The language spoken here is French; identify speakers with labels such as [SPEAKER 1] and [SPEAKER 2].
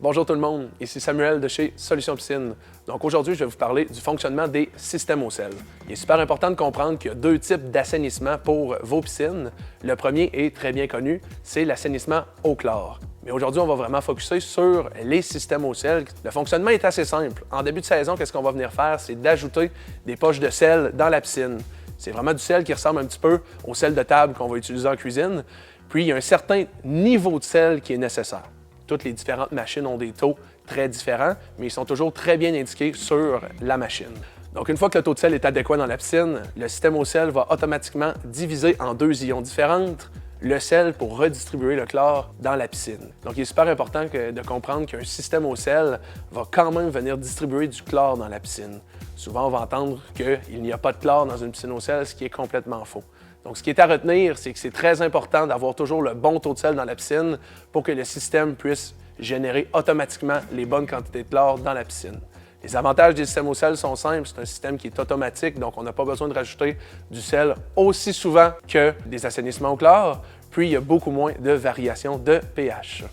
[SPEAKER 1] Bonjour tout le monde, ici Samuel de chez Solutions Piscine. Donc aujourd'hui, je vais vous parler du fonctionnement des systèmes au sel. Il est super important de comprendre qu'il y a deux types d'assainissement pour vos piscines. Le premier est très bien connu, c'est l'assainissement au chlore. Mais aujourd'hui, on va vraiment focuser sur les systèmes au sel. Le fonctionnement est assez simple. En début de saison, qu'est-ce qu'on va venir faire? C'est d'ajouter des poches de sel dans la piscine. C'est vraiment du sel qui ressemble un petit peu au sel de table qu'on va utiliser en cuisine. Puis, il y a un certain niveau de sel qui est nécessaire. Toutes les différentes machines ont des taux très différents, mais ils sont toujours très bien indiqués sur la machine. Donc, une fois que le taux de sel est adéquat dans la piscine, le système au sel va automatiquement diviser en deux ions différents le sel pour redistribuer le chlore dans la piscine. Donc, il est super important de comprendre qu'un système au sel va quand même venir distribuer du chlore dans la piscine. Souvent, on va entendre qu'il n'y a pas de chlore dans une piscine au sel, ce qui est complètement faux. Donc, ce qui est à retenir, c'est que c'est très important d'avoir toujours le bon taux de sel dans la piscine pour que le système puisse générer automatiquement les bonnes quantités de chlore dans la piscine. Les avantages des systèmes au sel sont simples, c'est un système qui est automatique, donc on n'a pas besoin de rajouter du sel aussi souvent que des assainissements au chlore, puis il y a beaucoup moins de variations de pH.